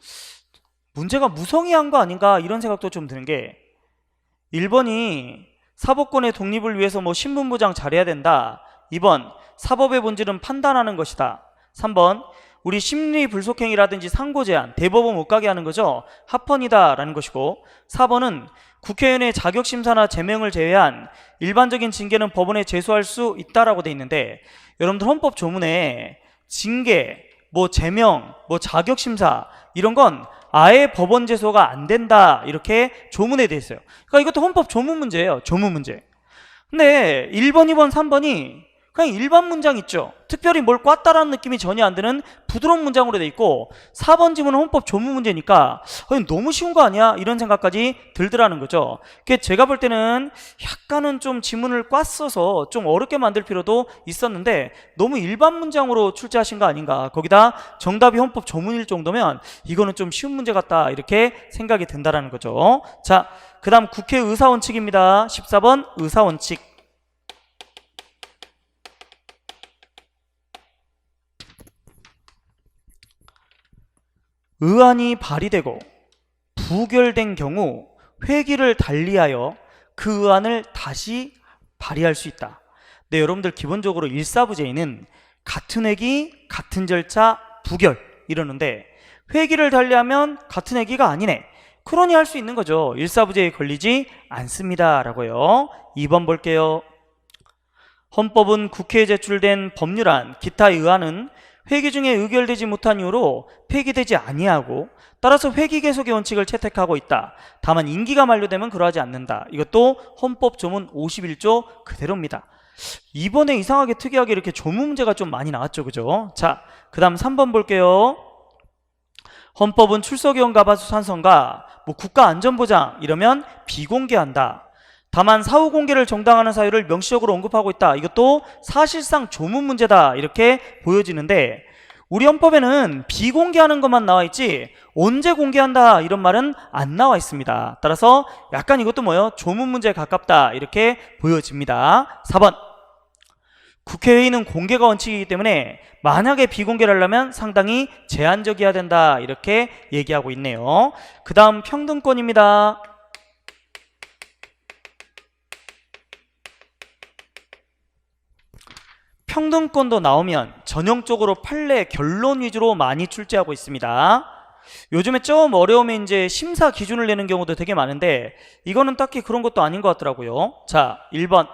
문제가 무성의한 거 아닌가 이런 생각도 좀 드는 게 1번이 사법권의 독립을 위해서 뭐 신분보장 잘해야 된다. 2번 사법의 본질은 판단하는 것이다. 3번 우리 심리 불속행이라든지 상고 제한 대법원 못 가게 하는 거죠. 합헌이다 라는 것이고 4번은 국회의원의 자격심사나 제명을 제외한 일반적인 징계는 법원에 제소할 수 있다라고 돼 있는데 여러분들 헌법 조문에 징계, 뭐 제명, 뭐 자격심사 이런 건 아예 법원 제소가 안 된다 이렇게 조문에 돼 있어요. 그러니까 이것도 헌법 조문 문제예요. 조문 문제. 근데 1번, 2번, 3번이 그냥 일반 문장 있죠. 특별히 뭘 꽈다라는 느낌이 전혀 안 드는 부드러운 문장으로 돼 있고 4번 지문은 헌법 조문 문제니까 너무 쉬운 거 아니야? 이런 생각까지 들더라는 거죠. 제가 볼 때는 약간은 좀 지문을 꽈써서 좀 어렵게 만들 필요도 있었는데 너무 일반 문장으로 출제하신 거 아닌가. 거기다 정답이 헌법 조문일 정도면 이거는 좀 쉬운 문제 같다 이렇게 생각이 든다라는 거죠. 자, 그 다음 국회 의사원칙입니다. 14번 의사원칙. 의안이 발의되고 부결된 경우 회기를 달리하여 그 의안을 다시 발의할 수 있다. 네, 여러분들 기본적으로 일사부재에는 같은 회기, 같은 절차, 부결 이러는데 회기를 달리하면 같은 회기가 아니네. 그러니 할 수 있는 거죠. 일사부재에 걸리지 않습니다 라고요. 2번 볼게요. 헌법은 국회에 제출된 법률안, 기타의 의안은 회기 중에 의결되지 못한 이유로 폐기되지 아니하고 따라서 회기 계속의 원칙을 채택하고 있다. 다만 임기가 만료되면 그러하지 않는다. 이것도 헌법 조문 51조 그대로입니다. 이번에 이상하게 특이하게 이렇게 조문 문제가 좀 많이 나왔죠. 그죠? 자, 그 다음 3번 볼게요. 헌법은 출석의원 과반수 찬성과 뭐 국가안전보장 이러면 비공개한다. 다만 사후 공개를 정당화하는 사유를 명시적으로 언급하고 있다. 이것도 사실상 조문 문제다 이렇게 보여지는데 우리 헌법에는 비공개하는 것만 나와 있지 언제 공개한다 이런 말은 안 나와 있습니다. 따라서 약간 이것도 뭐예요? 조문 문제에 가깝다 이렇게 보여집니다. 4번 국회의는 공개가 원칙이기 때문에 만약에 비공개를 하려면 상당히 제한적이어야 된다 이렇게 얘기하고 있네요. 그 다음 평등권입니다. 평등권도 나오면 전형적으로 판례 결론 위주로 많이 출제하고 있습니다. 요즘에 좀 어려우면 이제 심사 기준을 내는 경우도 되게 많은데 이거는 딱히 그런 것도 아닌 것 같더라고요. 자, 1번.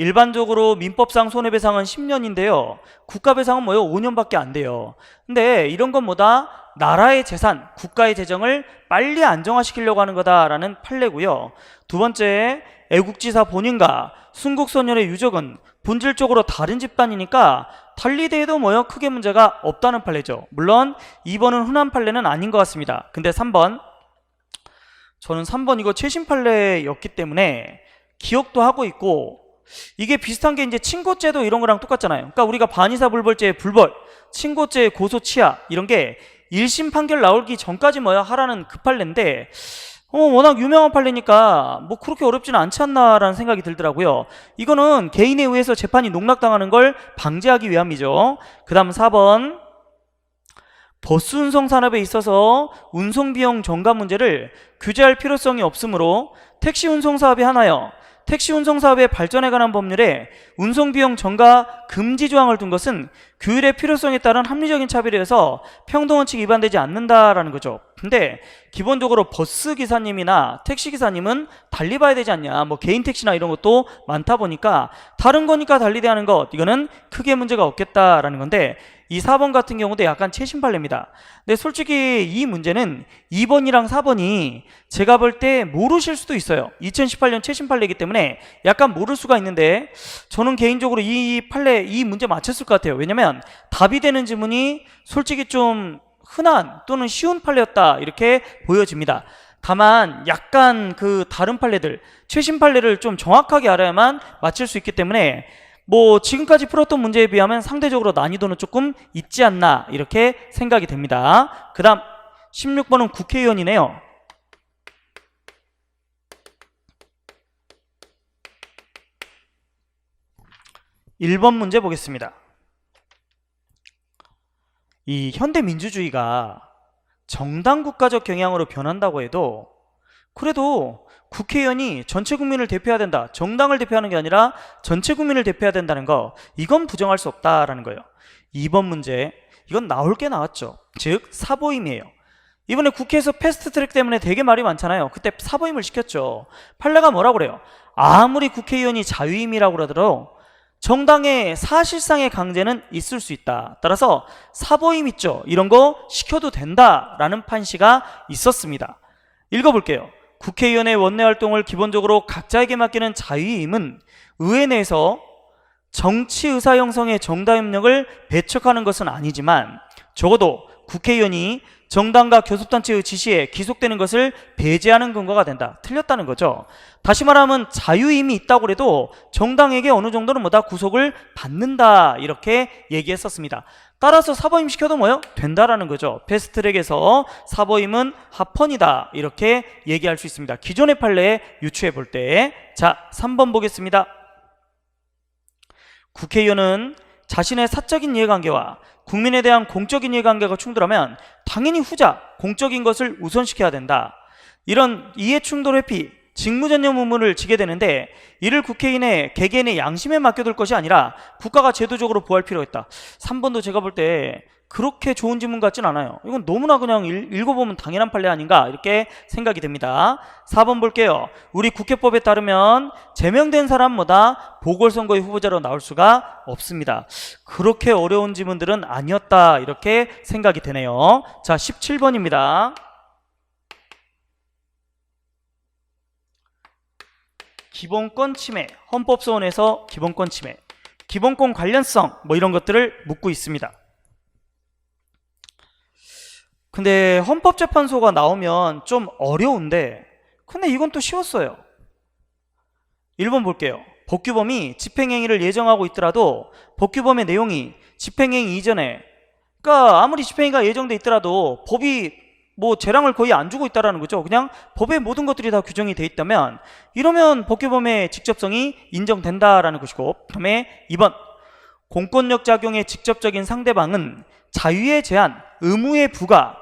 일반적으로 민법상 손해배상은 10년인데요. 국가배상은 뭐요? 5년밖에 안 돼요. 근데 이런 건 뭐다? 나라의 재산, 국가의 재정을 빨리 안정화시키려고 하는 거다라는 판례고요. 두 번째, 애국지사 본인과 순국선열의 유족은 본질적으로 다른 집단이니까 달리대에도 뭐요? 크게 문제가 없다는 판례죠. 물론 2번은 흔한 판례는 아닌 것 같습니다. 근데 3번, 저는 3번 이거 최신 판례였기 때문에 기억도 하고 있고, 이게 비슷한 게 이제 친고죄도 이런 거랑 똑같잖아요. 그러니까 우리가 반의사 불벌죄의 불벌, 친고죄의 고소 치하 이런 게 1심 판결 나오기 전까지 뭐야 하라는 그 판례인데 워낙 유명한 판례니까 뭐 그렇게 어렵지는 않지 않나라는 생각이 들더라고요. 이거는 개인에 의해서 재판이 농락당하는 걸 방지하기 위함이죠. 그 다음 4번, 버스 운송 산업에 있어서 운송비용 정가 문제를 규제할 필요성이 없으므로 택시 운송 사업에 한하여 택시 운송 사업의 발전에 관한 법률에 운송비용 정가 금지 조항을 둔 것은 규율의 필요성에 따른 합리적인 차별이어서 평등원칙 위반되지 않는다라는 거죠. 근데 기본적으로 버스 기사님이나 택시 기사님은 달리 봐야 되지 않냐, 뭐 개인 택시나 이런 것도 많다 보니까 다른 거니까 달리 대하는 것, 이거는 크게 문제가 없겠다라는 건데, 이 4번 같은 경우도 약간 최신 판례입니다. 근데 솔직히 이 문제는 2번이랑 4번이 제가 볼 때 모르실 수도 있어요. 2018년 최신 판례이기 때문에 약간 모를 수가 있는데, 저는 개인적으로 이 판례, 이 문제 맞췄을 것 같아요. 왜냐면 답이 되는 지문이 솔직히 좀 흔한 또는 쉬운 판례였다 이렇게 보여집니다. 다만 약간 그 다른 판례들, 최신 판례를 좀 정확하게 알아야만 맞힐 수 있기 때문에 뭐 지금까지 풀었던 문제에 비하면 상대적으로 난이도는 조금 있지 않나 이렇게 생각이 됩니다. 그 다음 16번은 국회의원이네요. (1번) 문제 보겠습니다. 이 현대민주주의가 정당 국가적 경향으로 변한다고 해도 그래도 국회의원이 전체 국민을 대표해야 된다, 정당을 대표하는 게 아니라 전체 국민을 대표해야 된다는 거, 이건 부정할 수 없다라는 거예요. 2번 문제, 이건 나올 게 나왔죠. 즉 사보임이에요. 이번에 국회에서 패스트트랙 때문에 되게 말이 많잖아요. 그때 사보임을 시켰죠. 판례가 뭐라고 그래요? 아무리 국회의원이 자유임이라고 그러더라도 정당의 사실상의 강제는 있을 수 있다. 따라서 사보임 있죠, 이런 거 시켜도 된다라는 판시가 있었습니다. 읽어볼게요. 국회의원의 원내활동을 기본적으로 각자에게 맡기는 자유임은 의회 내에서 정치 의사 형성의 정당협력을 배척하는 것은 아니지만 적어도 국회의원이 정당과 교섭단체의 지시에 기속되는 것을 배제하는 근거가 된다. 틀렸다는 거죠. 다시 말하면 자유임이 있다고 해도 정당에게 어느 정도는 뭐다? 구속을 받는다 이렇게 얘기했었습니다. 따라서 사보임 시켜도 뭐요? 된다라는 거죠. 패스트트랙에서 사보임은 합헌이다 이렇게 얘기할 수 있습니다. 기존의 판례에 유추해 볼 때. 자, 3번 보겠습니다. 국회의원은 자신의 사적인 이해관계와 국민에 대한 공적인 이해관계가 충돌하면 당연히 후자, 공적인 것을 우선시켜야 된다. 이런 이해충돌 회피, 직무전념 의무를 지게 되는데 이를 국회의원의 개개인의 양심에 맡겨둘 것이 아니라 국가가 제도적으로 보호할 필요가 있다. 3번도 제가 볼 때 그렇게 좋은 질문 같진 않아요. 이건 너무나 그냥 읽어보면 당연한 판례 아닌가 이렇게 생각이 됩니다. 4번 볼게요. 우리 국회법에 따르면 제명된 사람마다 보궐선거의 후보자로 나올 수가 없습니다. 그렇게 어려운 질문들은 아니었다 이렇게 생각이 되네요. 자, 17번입니다. 기본권 침해, 헌법소원에서 기본권 침해, 기본권 관련성 뭐 이런 것들을 묻고 있습니다. 근데 헌법재판소가 나오면 좀 어려운데 근데 이건 또 쉬웠어요. 1번 볼게요. 법규범이 집행행위를 예정하고 있더라도 법규범의 내용이 집행행위 이전에, 그러니까 아무리 집행행위가 예정돼 있더라도 법이 뭐 재량을 거의 안 주고 있다라는 거죠. 그냥 법의 모든 것들이 다 규정이 돼 있다면 이러면 법규범의 직접성이 인정된다라는 것이고, 그다음에 2번 공권력 작용의 직접적인 상대방은 자유의 제한, 의무의 부과,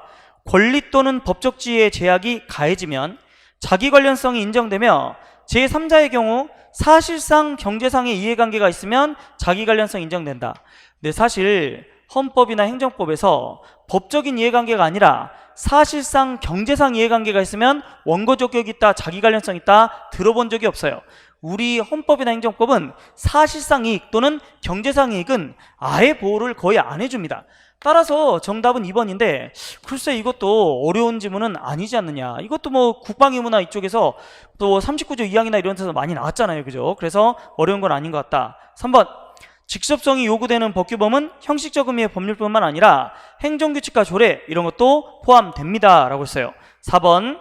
권리 또는 법적 지위의 제약이 가해지면 자기 관련성이 인정되며 제3자의 경우 사실상 경제상의 이해관계가 있으면 자기 관련성 인정된다. 근데 사실 헌법이나 행정법에서 법적인 이해관계가 아니라 사실상 경제상 이해관계가 있으면 원고 적격이 있다, 자기 관련성 있다 들어본 적이 없어요. 우리 헌법이나 행정법은 사실상 이익 또는 경제상 이익은 아예 보호를 거의 안 해줍니다. 따라서 정답은 2번인데 글쎄 이것도 어려운 지문은 아니지 않느냐. 이것도 뭐 국방의무나 이쪽에서 또 39조 2항이나 이런 데서 많이 나왔잖아요. 그죠? 그래서 어려운 건 아닌 것 같다. 3번 직접성이 요구되는 법규범은 형식적 의미의 법률뿐만 아니라 행정규칙과 조례 이런 것도 포함됩니다 라고 했어요. 4번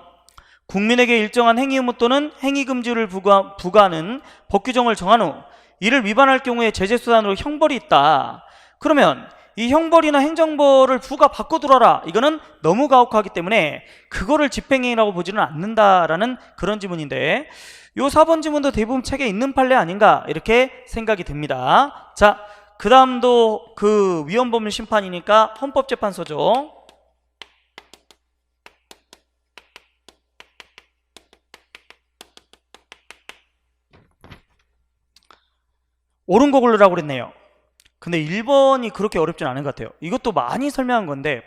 국민에게 일정한 행위 의무 또는 행위 금지를 부과하는 법 규정을 정한 후 이를 위반할 경우에 제재수단으로 형벌이 있다. 그러면 이 형벌이나 행정벌을 바꿔 두라라. 이거는 너무 가혹하기 때문에 그거를 집행행위라고 보지는 않는다라는 그런 지문인데 요 4번 지문도 대부분 책에 있는 판례 아닌가 이렇게 생각이 듭니다. 자, 그 다음도 그 위헌법률 심판이니까 헌법재판소죠. 옳은 거 고르라고 그랬네요. 근데 1번이 그렇게 어렵진 않은 것 같아요. 이것도 많이 설명한 건데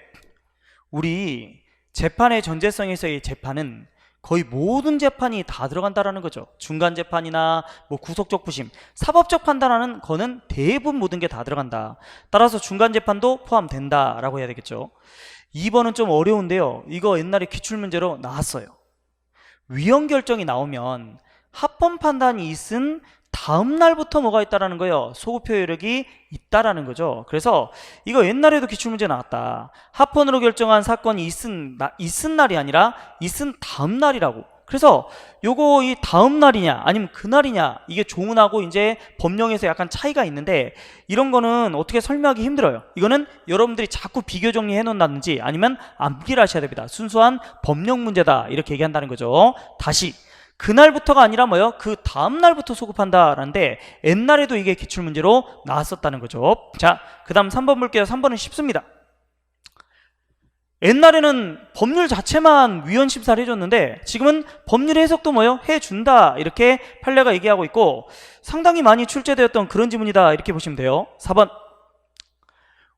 우리 재판의 전제성에서의 재판은 거의 모든 재판이 다 들어간다라는 거죠. 중간 재판이나 뭐 구속적 부심, 사법적 판단하는 거는 대부분 모든 게 다 들어간다. 따라서 중간 재판도 포함된다라고 해야 되겠죠. 2번은 좀 어려운데요. 이거 옛날에 기출문제로 나왔어요. 위헌 결정이 나오면 합헌 판단이 있은 다음 날부터 뭐가 있다라는 거예요. 소급표 효력이 있다라는 거죠. 그래서 이거 옛날에도 기출문제 나왔다. 합헌으로 결정한 사건이 있은 날이 아니라 있은 다음 날이라고. 그래서 요거 이 다음 날이냐 아니면 그날이냐 이게 조문하고 이제 법령에서 약간 차이가 있는데 이런 거는 어떻게 설명하기 힘들어요. 이거는 여러분들이 자꾸 비교 정리해 놓는다든지 아니면 암기를 하셔야 됩니다. 순수한 법령 문제다 이렇게 얘기한다는 거죠. 다시 그날부터가 아니라 뭐요? 그 다음날부터 소급한다라는데 옛날에도 이게 기출문제로 나왔었다는 거죠. 자, 그 다음 3번 볼게요. 3번은 쉽습니다. 옛날에는 법률 자체만 위헌 심사를 해줬는데 지금은 법률 해석도 뭐요? 해준다 이렇게 판례가 얘기하고 있고 상당히 많이 출제되었던 그런 지문이다 이렇게 보시면 돼요. 4번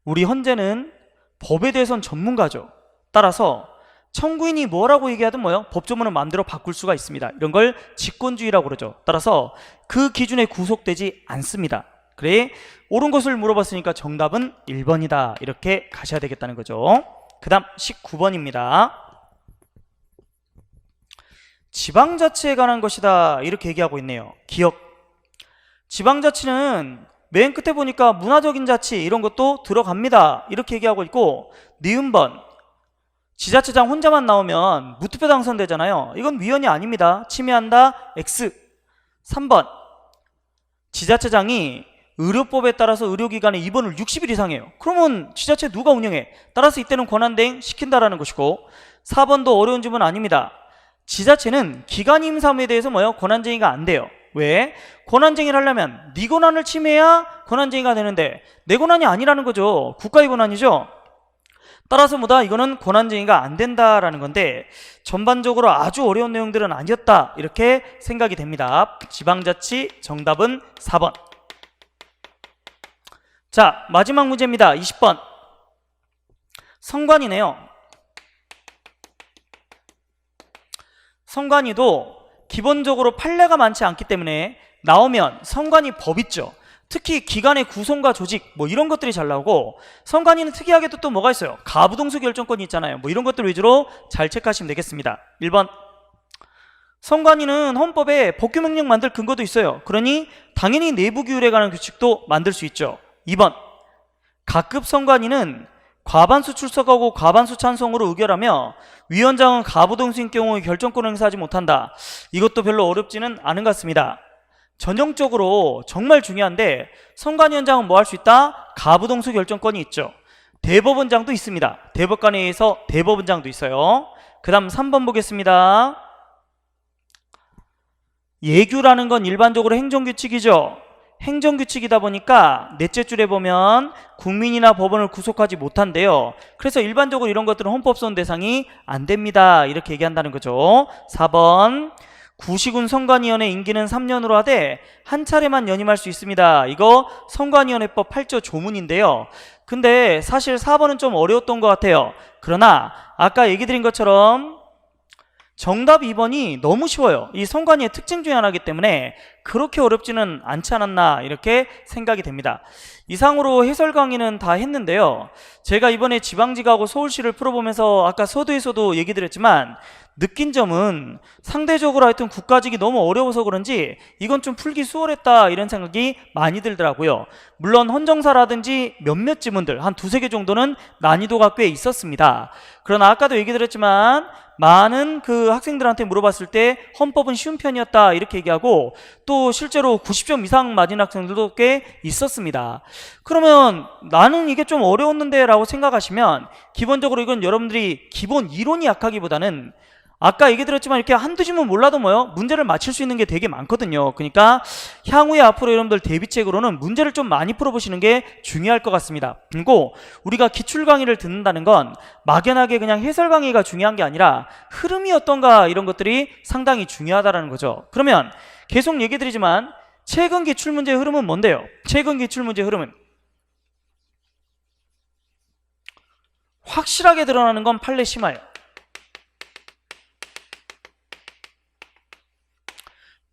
우리 헌재는 법에 대해선 전문가죠. 따라서 청구인이 뭐라고 얘기하든 뭐요? 법조문을 마음대로 바꿀 수가 있습니다. 이런 걸 직권주의라고 그러죠. 따라서 그 기준에 구속되지 않습니다. 그래 옳은 것을 물어봤으니까 정답은 1번이다 이렇게 가셔야 되겠다는 거죠. 그 다음 19번입니다. 지방자치에 관한 것이다 이렇게 얘기하고 있네요. 기억 지방자치는 맨 끝에 보니까 문화적인 자치 이런 것도 들어갑니다 이렇게 얘기하고 있고 니은번 지자체장 혼자만 나오면 무투표 당선되잖아요. 이건 위헌이 아닙니다. 침해한다 X. 3번 지자체장이 의료법에 따라서 의료기관에 입원을 60일 이상 해요. 그러면 지자체 누가 운영해? 따라서 이때는 권한대행 시킨다라는 것이고 4번도 어려운 질문 아닙니다. 지자체는 기관 임사무에 대해서 뭐요? 권한쟁의가 안 돼요. 왜? 권한쟁의를 하려면 네 권한을 침해야 권한쟁의가 되는데 내 권한이 아니라는 거죠. 국가의 권한이죠. 따라서 뭐다? 이거는 권한쟁의가 안 된다라는 건데 전반적으로 아주 어려운 내용들은 아니었다 이렇게 생각이 됩니다. 지방자치 정답은 4번. 자, 마지막 문제입니다. 20번 성관이네요. 성관이도 기본적으로 판례가 많지 않기 때문에 나오면 성관이 법 있죠. 특히 기관의 구성과 조직 뭐 이런 것들이 잘 나오고 성관위는 특이하게도 또 뭐가 있어요? 가부동수 결정권이 있잖아요. 뭐 이런 것들 위주로 잘 체크하시면 되겠습니다. 1번 성관위는 헌법에 법규명령 만들 근거도 있어요. 그러니 당연히 내부 규율에 관한 규칙도 만들 수 있죠. 2번 각급 성관위는 과반수 출석하고 과반수 찬성으로 의결하며 위원장은 가부동수인 경우에 결정권을 행사하지 못한다. 이것도 별로 어렵지는 않은 것 같습니다. 전형적으로 정말 중요한데 성관위원장은 뭐 할 수 있다? 가부동수 결정권이 있죠. 대법원장도 있습니다. 대법관회의에서 대법원장도 있어요. 그 다음 3번 보겠습니다. 예규라는 건 일반적으로 행정규칙이죠. 행정규칙이다 보니까 넷째 줄에 보면 국민이나 법원을 구속하지 못한대요. 그래서 일반적으로 이런 것들은 헌법소원 대상이 안 됩니다. 이렇게 얘기한다는 거죠. 4번 구시군 선관위원회 임기는 3년으로 하되 한 차례만 연임할 수 있습니다. 이거 선관위원회법 8조 조문인데요. 근데 사실 4번은 좀 어려웠던 것 같아요. 그러나 아까 얘기 드린 것처럼 정답 2번이 너무 쉬워요. 이 선관위의 특징 중에 하나이기 때문에 그렇게 어렵지는 않지 않았나 이렇게 생각이 됩니다. 이상으로 해설 강의는 다 했는데요. 제가 이번에 지방직하고 서울시를 풀어보면서 아까 서두에서도 얘기 드렸지만 느낀 점은 상대적으로 하여튼 국가직이 너무 어려워서 그런지 이건 좀 풀기 수월했다 이런 생각이 많이 들더라고요. 물론 헌정사라든지 몇몇 지문들 한 두세 개 정도는 난이도가 꽤 있었습니다. 그러나 아까도 얘기 드렸지만 많은 그 학생들한테 물어봤을 때 헌법은 쉬운 편이었다 이렇게 얘기하고 또 실제로 90점 이상 맞은 학생들도 꽤 있었습니다. 그러면 나는 이게 좀 어려웠는데 라고 생각하시면 기본적으로 이건 여러분들이 기본 이론이 약하기보다는 아까 얘기 드렸지만 이렇게 한두 지문 몰라도 문제를 맞힐 수 있는 게 되게 많거든요. 그러니까 향후에 앞으로 여러분들 대비책으로는 문제를 좀 많이 풀어보시는 게 중요할 것 같습니다. 그리고 우리가 기출 강의를 듣는다는 건 막연하게 그냥 해설 강의가 중요한 게 아니라 흐름이 어떤가 이런 것들이 상당히 중요하다는 거죠. 그러면 계속 얘기 드리지만 최근 기출 문제의 흐름은 뭔데요? 최근 기출 문제의 흐름은 확실하게 드러나는 건 판례 심화예요.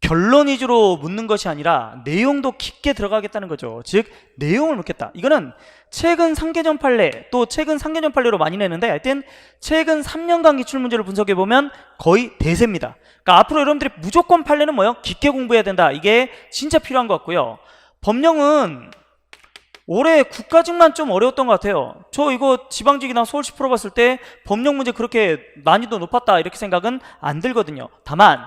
결론 위주로 묻는 것이 아니라 내용도 깊게 들어가겠다는 거죠. 즉 내용을 묻겠다. 이거는 최근 3개년 판례 또 최근 3개년 판례로 많이 내는데 하여튼 최근 3년간 기출문제를 분석해보면 거의 대세입니다. 그러니까 앞으로 여러분들이 무조건 판례는 깊게 공부해야 된다. 이게 진짜 필요한 것 같고요. 법령은 올해 국가직만 좀 어려웠던 것 같아요. 저 이거 지방직이나 서울시 풀어봤을 때 법령 문제 그렇게 난이도 높았다 이렇게 생각은 안 들거든요. 다만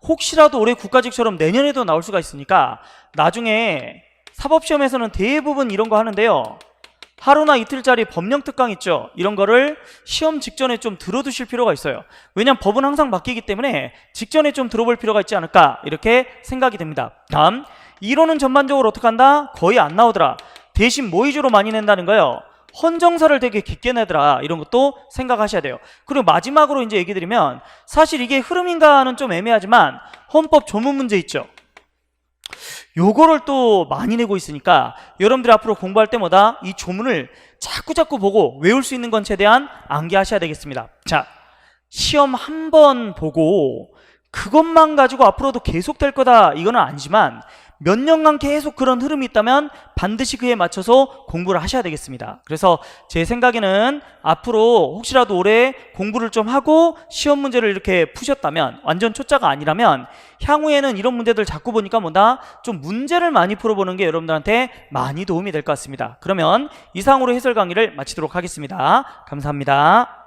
혹시라도 올해 국가직처럼 내년에도 나올 수가 있으니까 나중에 사법시험에서는 대부분 이런 거 하는데요. 하루나 이틀짜리 법령 특강 있죠. 이런 거를 시험 직전에 좀 들어두실 필요가 있어요. 왜냐하면 법은 항상 바뀌기 때문에 직전에 좀 들어볼 필요가 있지 않을까 이렇게 생각이 됩니다. 다음 이론은 전반적으로 어떻게 한다? 거의 안 나오더라. 대신 뭐 위주로 많이 낸다는 거예요? 헌정사를 되게 깊게 내더라 이런 것도 생각하셔야 돼요. 그리고 마지막으로 이제 얘기 드리면 사실 이게 흐름인가는 좀 애매하지만 헌법 조문 문제 있죠. 요거를 또 많이 내고 있으니까 여러분들이 앞으로 공부할 때마다 이 조문을 자꾸 보고 외울 수 있는 건 최대한 암기하셔야 되겠습니다. 자, 시험 한 번 보고 그것만 가지고 앞으로도 계속 될 거다 이거는 아니지만 몇 년간 계속 그런 흐름이 있다면 반드시 그에 맞춰서 공부를 하셔야 되겠습니다. 그래서 제 생각에는 앞으로 혹시라도 올해 공부를 좀 하고 시험 문제를 이렇게 푸셨다면 완전 초짜가 아니라면 향후에는 이런 문제들 자꾸 보니까 좀 문제를 많이 풀어보는 게 여러분들한테 많이 도움이 될 것 같습니다. 그러면 이상으로 해설 강의를 마치도록 하겠습니다. 감사합니다.